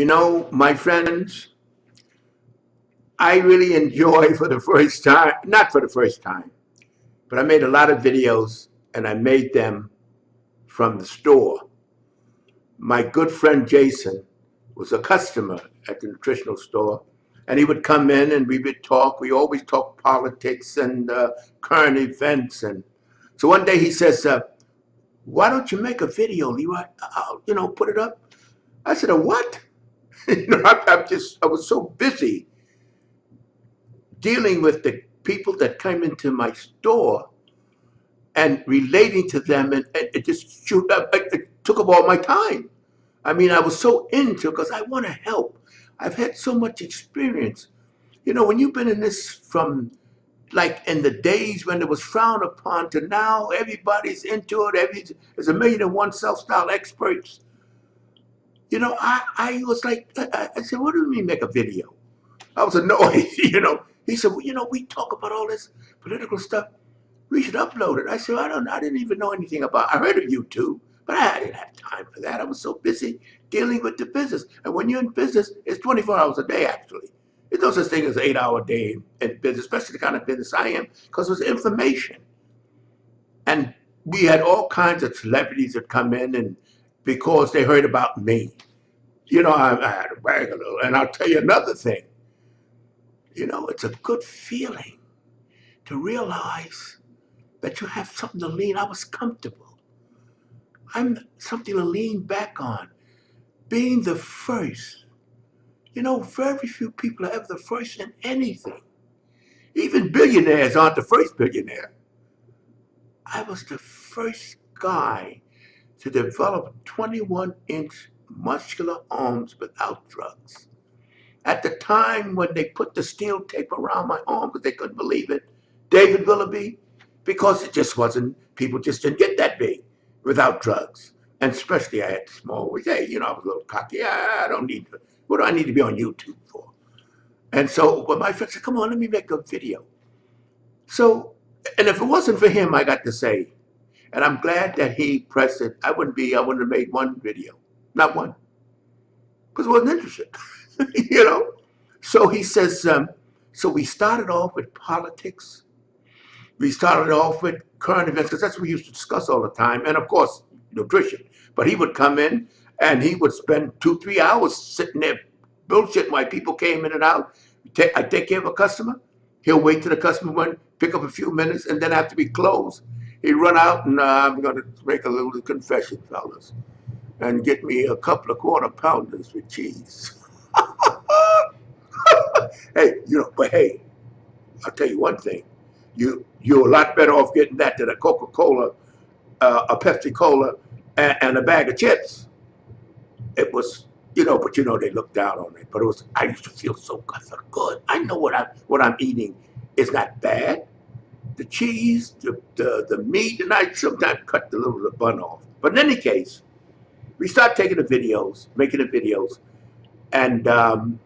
You know, my friends, I really enjoy for the first time, not for the first time, but I made a lot of videos and I made them from the store. My good friend Jason was a customer at the nutritional store, and he would come in and we would talk. We always talk politics and current events. And so one day he says, why don't you make a video, Leroy? I'll put it up. I said, a what? I was so busy dealing with the people that came into my store and relating to them, and it just shoot up. It took up all my time. I mean, I was so into it because I want to help. I've had so much experience. When you've been in this from like in the days when it was frowned upon to now, everybody's into it. There's a million and one self-style experts. I was like, I said, what do you mean make a video? I was annoyed. He said, well, we talk about all this political stuff. We should upload it. I said, I didn't even know anything about. I heard of YouTube, but I didn't have time for that. I was so busy dealing with the business. And when you're in business, it's 24 hours a day, actually. There's no such thing as an 8-hour day in business, especially the kind of business I am, because it's information. And we had all kinds of celebrities that come in, and because they heard about me, I had to brag a little. And I'll tell you another thing. It's a good feeling to realize that you have something to lean. I was comfortable. I'm something to lean back on. Being the first. Very few people are ever the first in anything. Even billionaires aren't the first billionaire. I was the first guy to develop 21-inch muscular arms without drugs. At the time when they put the steel tape around my arm because they couldn't believe it, David Willoughby, because it just wasn't, people just didn't get that big without drugs. And especially I had small waist. Hey, I was a little cocky. I don't need to, what do I need to be on YouTube for? And so, but my friend said, come on, let me make a video. So, and if it wasn't for him, I got to say, and I'm glad that he pressed it, I wouldn't have made one video. Not one. Because I wasn't interested. So he says, so we started off with politics. We started off with current events, because that's what we used to discuss all the time. And of course, nutrition. But he would come in and he would spend 2-3 hours sitting there bullshitting while people came in and out. I take care of a customer. He'll wait till the customer went, pick up a few minutes, and then after we close, he'd run out and I'm going to make a little confession, fellas, and get me a couple of quarter pounders with cheese. Hey, but hey, I'll tell you one thing. You're a lot better off getting that than a Coca-Cola, a Pepsi-Cola, and a bag of chips. It was, but they looked down on it. But it was, I used to feel so good. I know what I'm eating is not bad. The cheese, the meat, and I sometimes cut the bun off. But in any case, we start taking the videos, making the videos, and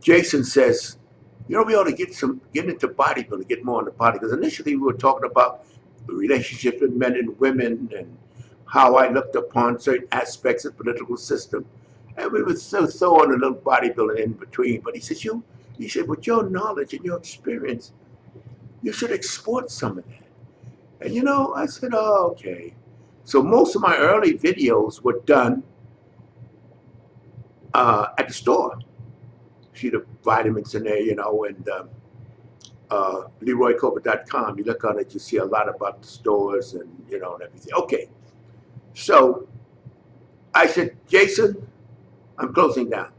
Jason says, we ought to get into bodybuilding, get more into bodybuilding. Because initially we were talking about the relationships with men and women and how I looked upon certain aspects of the political system. And we would throw on a little bodybuilding in between. But he said, with your knowledge and your experience, you should export some of that. And I said, oh, okay. So most of my early videos were done at the store. See the vitamins in there, and LeroyCover.com. You look on it, you see a lot about the stores and, and everything. Okay. So I said, Jason, I'm closing down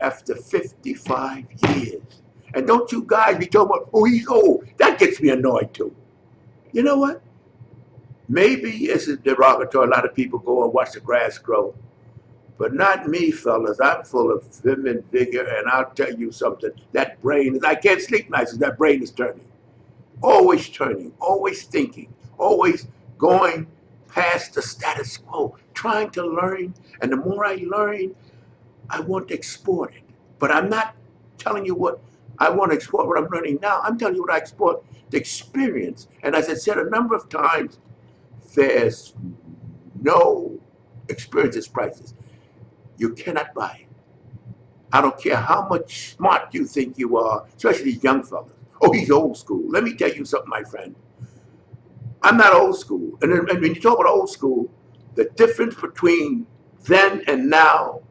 after 55 years. And don't you guys be talking about, oh, he's old. That gets me annoyed too. You know what? Maybe it's a derogatory. A lot of people go and watch the grass grow. But not me, fellas. I'm full of vim and vigor, and I'll tell you something. That brain I can't sleep nice because that brain is turning. Always turning, always thinking, always going past the status quo, trying to learn. And the more I learn, I want to export it. But I'm not telling you what I want to export, what I'm learning now. I'm telling you what I export, the experience. And as I said a number of times, there's no experience is priceless. You cannot buy it. I don't care how much smart you think you are, especially these young fellas. Oh, he's old school. Let me tell you something, my friend. I'm not old school. And when you talk about old school, the difference between then and now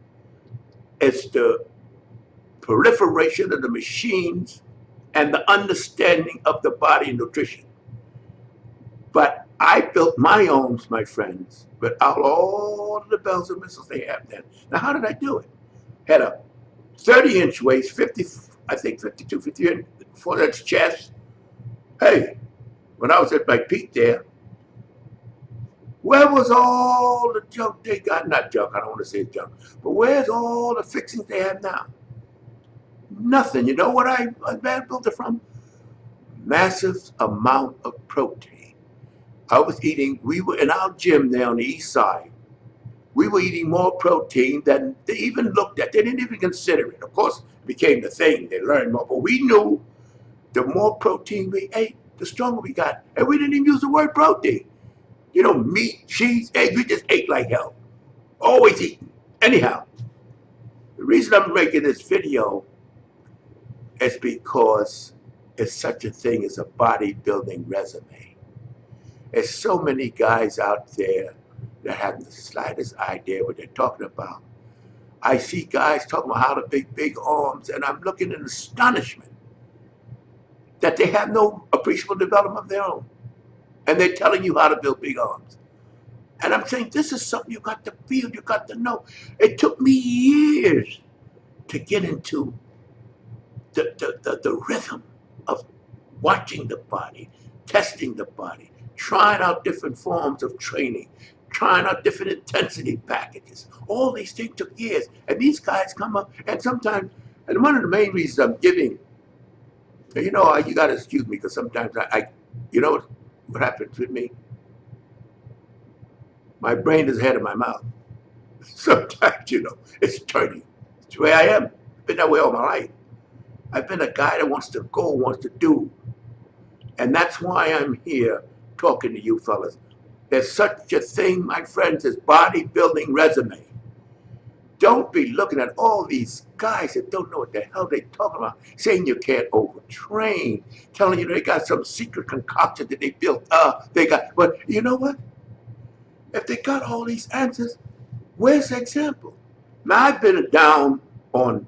is the proliferation of the machines and the understanding of the body and nutrition. But I built my homes, my friends, without all the bells and whistles they have then. Now, how did I do it? Had a 30-inch waist, 50, I think 52, 54-inch chest. Hey, when I was at my peak there, where was all the junk they got? Not junk, I don't want to say junk, but where's all the fixings they have now? Nothing. You know what I built it from? Massive amount of protein. I was eating, we were in our gym there on the east side. We were eating more protein than they even looked at. They didn't even consider it. Of course, it became the thing. They learned more. But we knew the more protein we ate, the stronger we got. And we didn't even use the word protein. You know, meat, cheese, eggs, we just ate like hell. Always eating. Anyhow, the reason I'm making this video is because it's such a thing as a bodybuilding resume. There's so many guys out there that have the slightest idea what they're talking about. I see guys talking about how to big arms, and I'm looking in astonishment that they have no appreciable development of their own. And they're telling you how to build big arms. And I'm saying this is something you got to feel, you got to know. It took me years to get into the rhythm of watching the body, testing the body, trying out different forms of training, trying out different intensity packages. All these things took years. And these guys come up, and sometimes, and one of the main reasons I'm giving, you know, you got to excuse me because sometimes you know what happens with me? My brain is ahead of my mouth. Sometimes, you know, it's turning. It's the way I am. I've been that way all my life. I've been a guy that wants to go, wants to do. And that's why I'm here talking to you fellas. There's such a thing, my friends, as bodybuilding resume. Don't be looking at all these guys that don't know what the hell they're talking about, saying you can't overtrain, telling you they got some secret concoction that they built. But you know what? If they got all these answers, where's the example? Now, I've been down on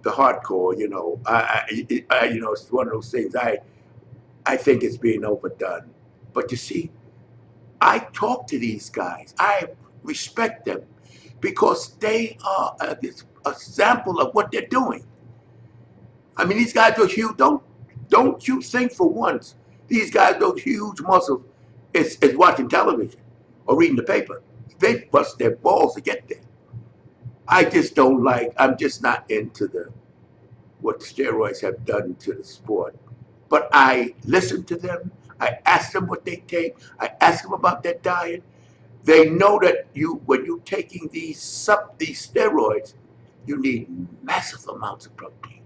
the hardcore, you know. You know, it's one of those things. I think it's being overdone. But you see, I talk to these guys. I respect them because they are an example of what they're doing. I mean, these guys are huge. Don't you think for once these guys, those huge muscles, is watching television or reading the paper. They bust their balls to get there. I just don't like. I'm just not into what steroids have done to the sport. But I listen to them. I ask them what they take. I ask them about their diet. They know that when you're taking these steroids, you need massive amounts of protein.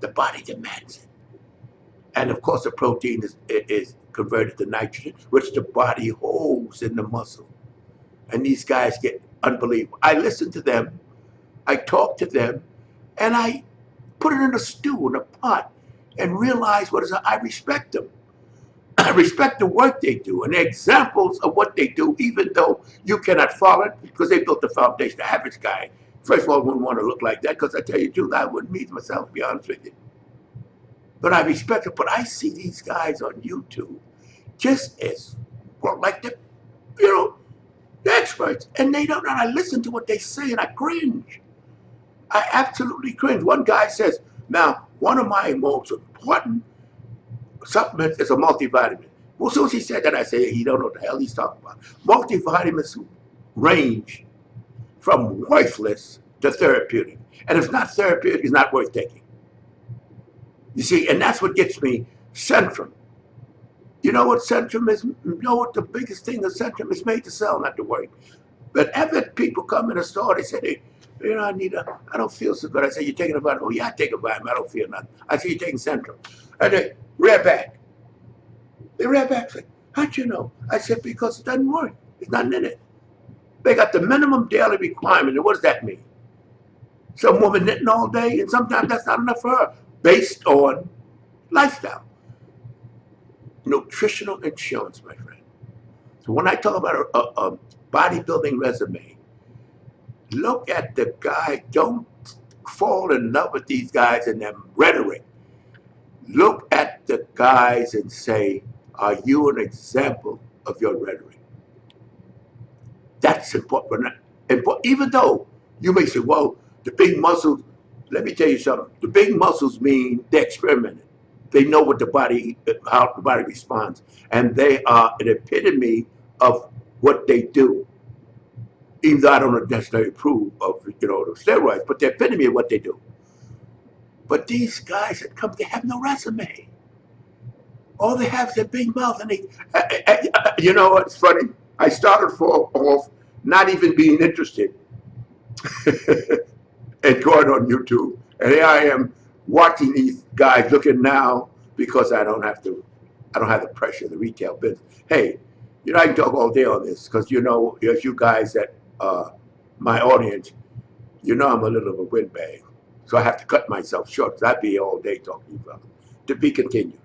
The body demands it. And of course, the protein is converted to nitrogen, which the body holds in the muscle. And these guys get unbelievable. I listen to them. I talk to them, and I put it in a stew, in a pot, and realize I respect them. I respect the work they do and the examples of what they do, even though you cannot follow it because they built the foundation. The average guy, first of all, wouldn't want to look like that because I tell you the truth, I wouldn't meet myself, to be honest with you. But I respect it. But I see these guys on YouTube just as, well, like you know, the experts, and they don't. And I listen to what they say, and I cringe. I absolutely cringe. One guy says, "Now, one of my most important supplements is a multivitamin." Well, as soon as he said that, I say he don't know what the hell he's talking about. Multivitamins range from worthless to therapeutic, and if it's not therapeutic, it's not worth taking. You see, and that's what gets me. Centrum. You know what Centrum is? You know what the biggest thing of Centrum is made to sell, not to work. But ever people come in the store, they say, you know, I don't feel so good. I say, you taking a vitamin? Oh, yeah, I take a vitamin. I don't feel nothing. I say, you're taking Centrum. And they rear back. They rear back. Say, how'd you know? I said, because it doesn't work. There's nothing in it. They got the minimum daily requirement. And what does that mean? Some woman knitting all day, and sometimes that's not enough for her, based on lifestyle. Nutritional insurance, my friend. So when I talk about a bodybuilding resume, look at the guy. Don't fall in love with these guys and their rhetoric. Look at the guys and say, are you an example of your rhetoric? That's important. Even though you may say, well, the big muscles, let me tell you something. The big muscles mean they experimented. They know what the body, how the body responds. And they are an epitome of what they do. Even though I don't necessarily approve of, the steroids, but the epitome of what they do. But these guys that come, they have no resume. All they have is a big mouth, and you know what's funny? I started off not even being interested and going on YouTube, and here I am watching these guys looking now because I don't have the pressure of the retail business. Hey, I can talk all day on this because as you guys that my audience, I'm a little of a windbag, so I have to cut myself short because I'd be all day talking to you, brother. To be continued.